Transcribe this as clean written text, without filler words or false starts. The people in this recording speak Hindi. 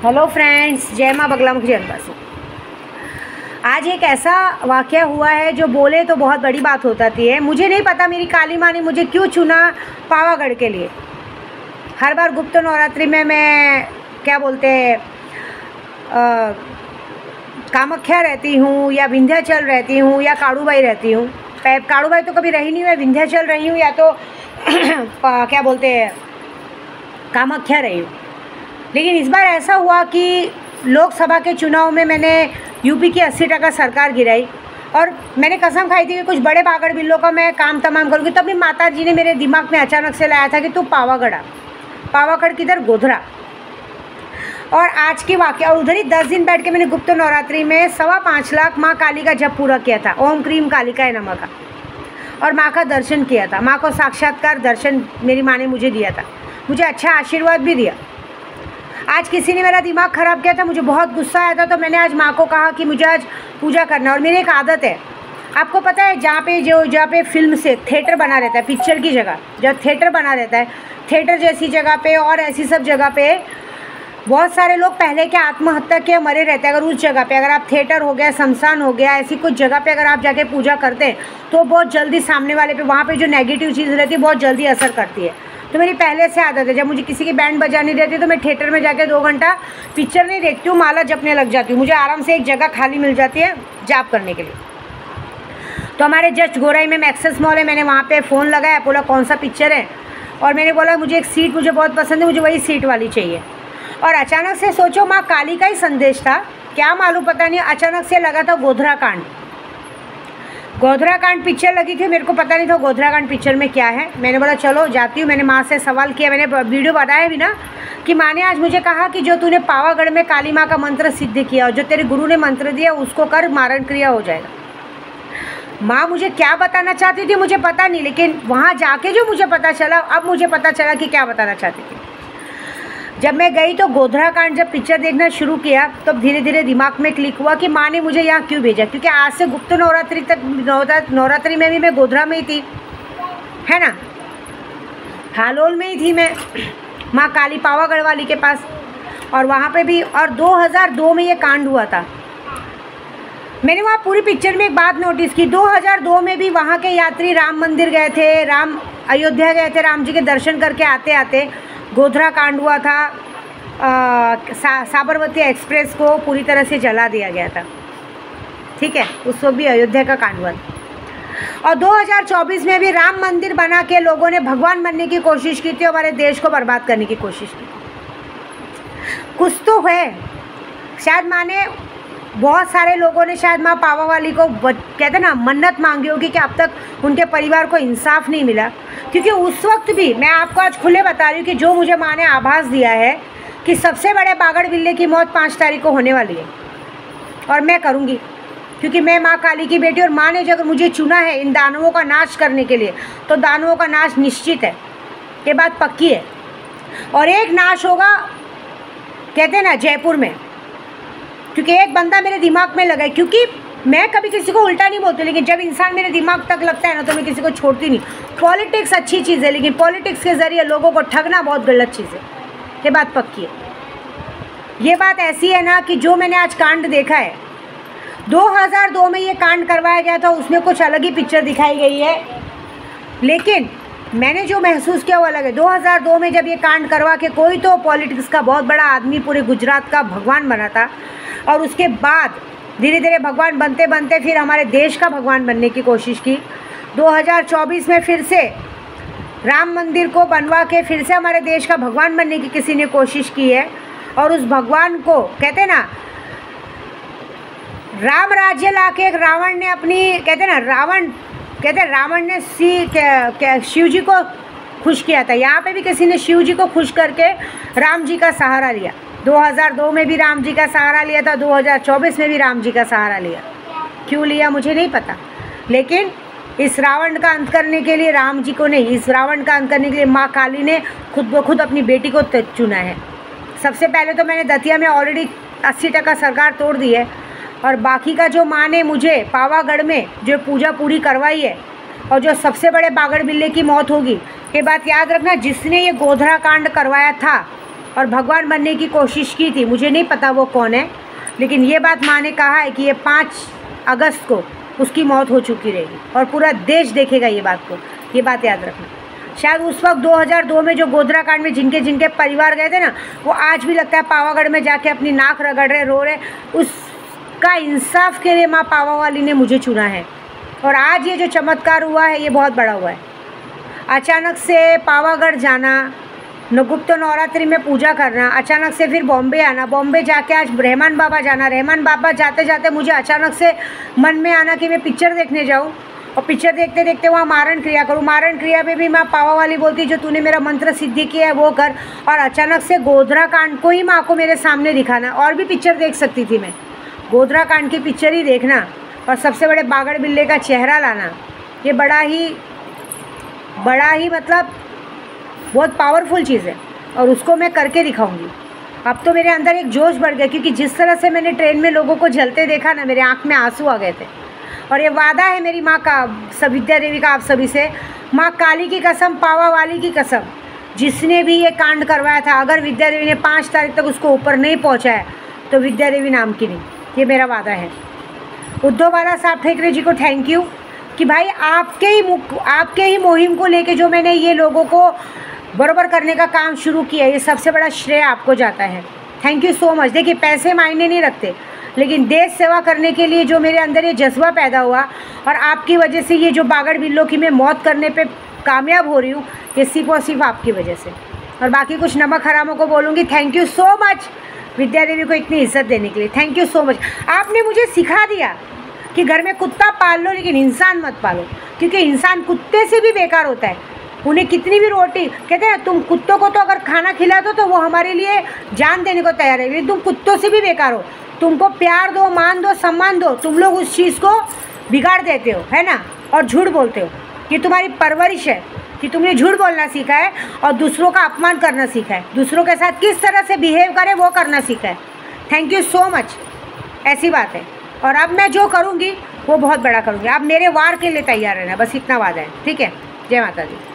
हेलो फ्रेंड्स, जय माँ बगलामुखी जनवासी। आज एक ऐसा वाक़या हुआ है जो बोले तो बहुत बड़ी बात होती है। मुझे नहीं पता मेरी काली माँ ने मुझे क्यों चुना पावागढ़ के लिए। हर बार गुप्त नवरात्रि में मैं क्या बोलते हैं कामाख्या रहती हूँ या विंध्याचल रहती हूँ या काड़ूबाई रहती हूँ। काड़ूबाई तो कभी रही नहीं, मैं विंध्याचल रही हूँ या तो क्या बोलते हैं कामाख्या रही हूँ। लेकिन इस बार ऐसा हुआ कि लोकसभा के चुनाव में मैंने यूपी की 80% सरकार गिराई और मैंने कसम खाई थी कि कुछ बड़े बागड़ बिल्लों का मैं काम तमाम करूँगी। तभी माता जी ने मेरे दिमाग में अचानक से लाया था कि तू पावागढ़ आ। पावागढ़ किधर? गोधरा। और आज की वाक़या, और उधर ही 10 दिन बैठ के मैंने गुप्त नवरात्रि में 5.25 लाख माँ काली का जप पूरा किया था। ओम क्रीम कालिकाय नमः का, और माँ का दर्शन किया था। माँ को साक्षात्कार दर्शन मेरी माँ ने मुझे दिया था, मुझे अच्छा आशीर्वाद भी दिया। आज किसी ने मेरा दिमाग ख़राब किया था, मुझे बहुत गुस्सा आया था, तो मैंने आज माँ को कहा कि मुझे आज पूजा करना है। और मेरी एक आदत है, आपको पता है, जहाँ पे फिल्म से थिएटर बना रहता है, पिक्चर की जगह जहाँ थिएटर बना रहता है, थिएटर जैसी जगह पे और ऐसी सब जगह पे बहुत सारे लोग पहले के आत्महत्या के मरे रहते हैं। अगर उस जगह पे, अगर आप थिएटर हो गया, शमशान हो गया, ऐसी कुछ जगह पे अगर आप जाके पूजा करते हैं तो बहुत जल्दी सामने वाले पे, वहाँ पे जो नेगेटिव चीज़ रहती है बहुत जल्दी असर करती है। तो मेरी पहले से आदत है, जब मुझे किसी की बैंड बजानी रहती है तो मैं थिएटर में जाके 2 घंटा पिक्चर नहीं देखती हूँ, माला जपने लग जाती हूँ। मुझे आराम से एक जगह खाली मिल जाती है जाप करने के लिए। तो हमारे जस्ट गोराई में एक्सेस मॉल है, मैंने वहाँ पे फ़ोन लगाया, बोला कौन सा पिक्चर है, और मैंने बोला मुझे एक सीट मुझे बहुत पसंद है, मुझे वही सीट वाली चाहिए। और अचानक से सोचो माँ काली का ही संदेश था, क्या मालूम, पता नहीं, अचानक से लगा था गोधरा कांड। गोधरा कांड पिक्चर लगी थी, मेरे को पता नहीं था गोधरा कांड पिक्चर में क्या है। मैंने बोला चलो जाती हूँ। मैंने माँ से सवाल किया, मैंने वीडियो बताया भी ना कि माँ ने आज मुझे कहा कि जो तूने पावागढ़ में काली माँ का मंत्र सिद्ध किया और जो तेरे गुरु ने मंत्र दिया उसको कर, मारण क्रिया हो जाएगा। माँ मुझे क्या बताना चाहती थी मुझे पता नहीं, लेकिन वहाँ जाके जो मुझे पता चला, अब मुझे पता चला कि क्या बताना चाहती थी। जब मैं गई तो गोधरा कांड जब पिक्चर देखना शुरू किया तब तो धीरे धीरे दिमाग में क्लिक हुआ कि माँ ने मुझे यहाँ क्यों भेजा। क्योंकि आज से गुप्त नवरात्रि तक, नवरात्रि में भी मैं गोधरा में ही थी, है ना, हालोल में ही थी मैं, माँ काली पावागढ़ वाली के पास, और वहाँ पे भी। और 2002 में ये कांड हुआ था। मैंने वहाँ पूरी पिक्चर में एक बात नोटिस की, 2002 में भी वहाँ के यात्री राम मंदिर गए थे, अयोध्या गए थे, राम जी के दर्शन करके आते आते गोधरा कांड हुआ था। साबरमती एक्सप्रेस को पूरी तरह से जला दिया गया था, ठीक है, उस वक्त भी अयोध्या का कांड हुआ था। और 2024 में भी राम मंदिर बना के लोगों ने भगवान बनने की कोशिश की थी, हमारे देश को बर्बाद करने की कोशिश की। कुछ तो है, शायद माँ ने, बहुत सारे लोगों ने शायद माँ पावा वाली को कहते ना मन्नत मांगी होगी कि अब तक उनके परिवार को इंसाफ नहीं मिला। क्योंकि उस वक्त भी, मैं आपको आज खुले बता रही हूँ कि जो मुझे माँ ने आभास दिया है कि सबसे बड़े बागड़ बिल्ले की मौत 5 तारीख को होने वाली है, और मैं करूँगी, क्योंकि मैं माँ काली की बेटी, और माँ ने अगर मुझे चुना है इन दानवों का नाश करने के लिए तो दानवों का नाश निश्चित है, ये बात पक्की है। और एक नाश होगा, कहते हैं ना, जयपुर में, क्योंकि एक बंदा मेरे दिमाग में लगा है। क्योंकि मैं कभी किसी को उल्टा नहीं बोलती, लेकिन जब इंसान मेरे दिमाग तक लगता है ना तो मैं किसी को छोड़ती नहीं। पॉलिटिक्स अच्छी चीज़ है, लेकिन पॉलिटिक्स के ज़रिए लोगों को ठगना बहुत गलत चीज़ है, ये बात पक्की है। ये बात ऐसी है ना कि जो मैंने आज कांड देखा है, 2002 में ये कांड करवाया गया था, उसमें कुछ अलग ही पिक्चर दिखाई गई है, लेकिन मैंने जो महसूस किया वो अलग है। 2002 में जब ये कांड करवा के कोई तो पॉलिटिक्स का बहुत बड़ा आदमी पूरे गुजरात का भगवान बना था, और उसके बाद धीरे धीरे भगवान बनते बनते फिर हमारे देश का भगवान बनने की कोशिश की। 2024 में फिर से राम मंदिर को बनवा के फिर से हमारे देश का भगवान बनने की किसी ने कोशिश की है। और उस भगवान को, कहते ना, राम राज्य लाके एक रावण ने अपनी, कहते ना, रावण ने शिव जी को खुश किया था। यहाँ पे भी किसी ने शिव जी को खुश करके राम जी का सहारा लिया। 2002 में भी राम जी का सहारा लिया था, 2024 में भी राम जी का सहारा लिया। क्यों लिया मुझे नहीं पता, लेकिन इस रावण का अंत करने के लिए राम जी को नहीं, इस रावण का अंत करने के लिए माँ काली ने खुद ब खुद अपनी बेटी को चुना है। सबसे पहले तो मैंने दतिया में ऑलरेडी 80% सरकार तोड़ दी है, और बाकी का जो माँ ने मुझे पावागढ़ में जो पूजा पूरी करवाई है, और जो सबसे बड़े बागड़ बिल्ले की मौत होगी, ये बात याद रखना, जिसने ये गोधरा कांड करवाया था और भगवान बनने की कोशिश की थी। मुझे नहीं पता वो कौन है, लेकिन ये बात माँ ने कहा है कि ये 5 अगस्त को उसकी मौत हो चुकी रहेगी और पूरा देश देखेगा ये बात को। ये बात याद रखना। शायद उस वक्त 2002 में जो गोधरा कांड में जिनके जिनके परिवार गए थे ना, वो आज भी लगता है पावागढ़ में जाके अपनी नाक रगड़ रहे, रो रहे। उसका इंसाफ के लिए माँ पावा वाली ने मुझे चुना है। और आज ये जो चमत्कार हुआ है ये बहुत बड़ा हुआ है। अचानक से पावागढ़ जाना, गुप्त नवरात्रि में पूजा करना, अचानक से फिर बॉम्बे आना, बॉम्बे जाके आज रहमान बाबा जाना, रहमान बाबा जाते जाते मुझे अचानक से मन में आना कि मैं पिक्चर देखने जाऊँ और पिक्चर देखते देखते वहाँ मारण क्रिया करूँ। मारण क्रिया पे भी माँ पावा वाली बोलती जो तूने मेरा मंत्र सिद्धि किया है वो कर। और अचानक से गोधरा कांड को ही माँ को मेरे सामने दिखाना। और भी पिक्चर देख सकती थी मैं, गोधरा कांड की पिक्चर ही देखना और सबसे बड़े बागड़ बिल्ले का चेहरा लाना, ये बड़ा ही मतलब बहुत पावरफुल चीज़ है और उसको मैं करके दिखाऊंगी। अब तो मेरे अंदर एक जोश बढ़ गया, क्योंकि जिस तरह से मैंने ट्रेन में लोगों को जलते देखा ना, मेरे आँख में आंसू आ गए थे। और ये वादा है मेरी माँ का, विद्या देवी का, आप सभी से, माँ काली की कसम, पावा वाली की कसम, जिसने भी ये कांड करवाया था, अगर विद्या देवी ने 5 तारीख तक उसको ऊपर नहीं पहुँचाया तो विद्या देवी नाम की नहीं। ये मेरा वादा है। उद्धव बाला साहब ठाकरे जी को थैंक यू कि भाई आपके ही मुहिम को लेके जो मैंने ये लोगों को बराबर करने का काम शुरू किया, ये सबसे बड़ा श्रेय आपको जाता है। Thank you so much. देखिए पैसे मायने नहीं रखते, लेकिन देश सेवा करने के लिए जो मेरे अंदर ये जज्बा पैदा हुआ और आपकी वजह से ये जो बागड़ बिल्लों की मैं मौत करने पे कामयाब हो रही हूँ, ये सिर्फ और सिर्फ आपकी वजह से। और बाकी कुछ नमक हरामों को बोलूँगी थैंक यू सो मच विद्या देवी को इतनी इज्जत देने के लिए। Thank you so much. आपने मुझे सिखा दिया कि घर में कुत्ता पाल लो लेकिन इंसान मत पालो, क्योंकि इंसान कुत्ते से भी बेकार होता है। उन्हें कितनी भी रोटी, कहते हैं तुम कुत्तों को तो अगर खाना खिला दो तो वो हमारे लिए जान देने को तैयार है, लेकिन तुम कुत्तों से भी बेकार हो। तुमको प्यार दो, मान दो, सम्मान दो, तुम लोग उस चीज़ को बिगाड़ देते हो, है ना, और झूठ बोलते हो। ये तुम्हारी परवरिश है कि तुमने झूठ बोलना सीखा है और दूसरों का अपमान करना सीखा है, दूसरों के साथ किस तरह से बिहेव करे वो करना सीखा है। Thank you so much. ऐसी बात है। और अब मैं जो करूँगी वो बहुत बड़ा करूँगी। आप मेरे वार के लिए तैयार रहना, बस इतना वादा है। ठीक है। जय माता दी।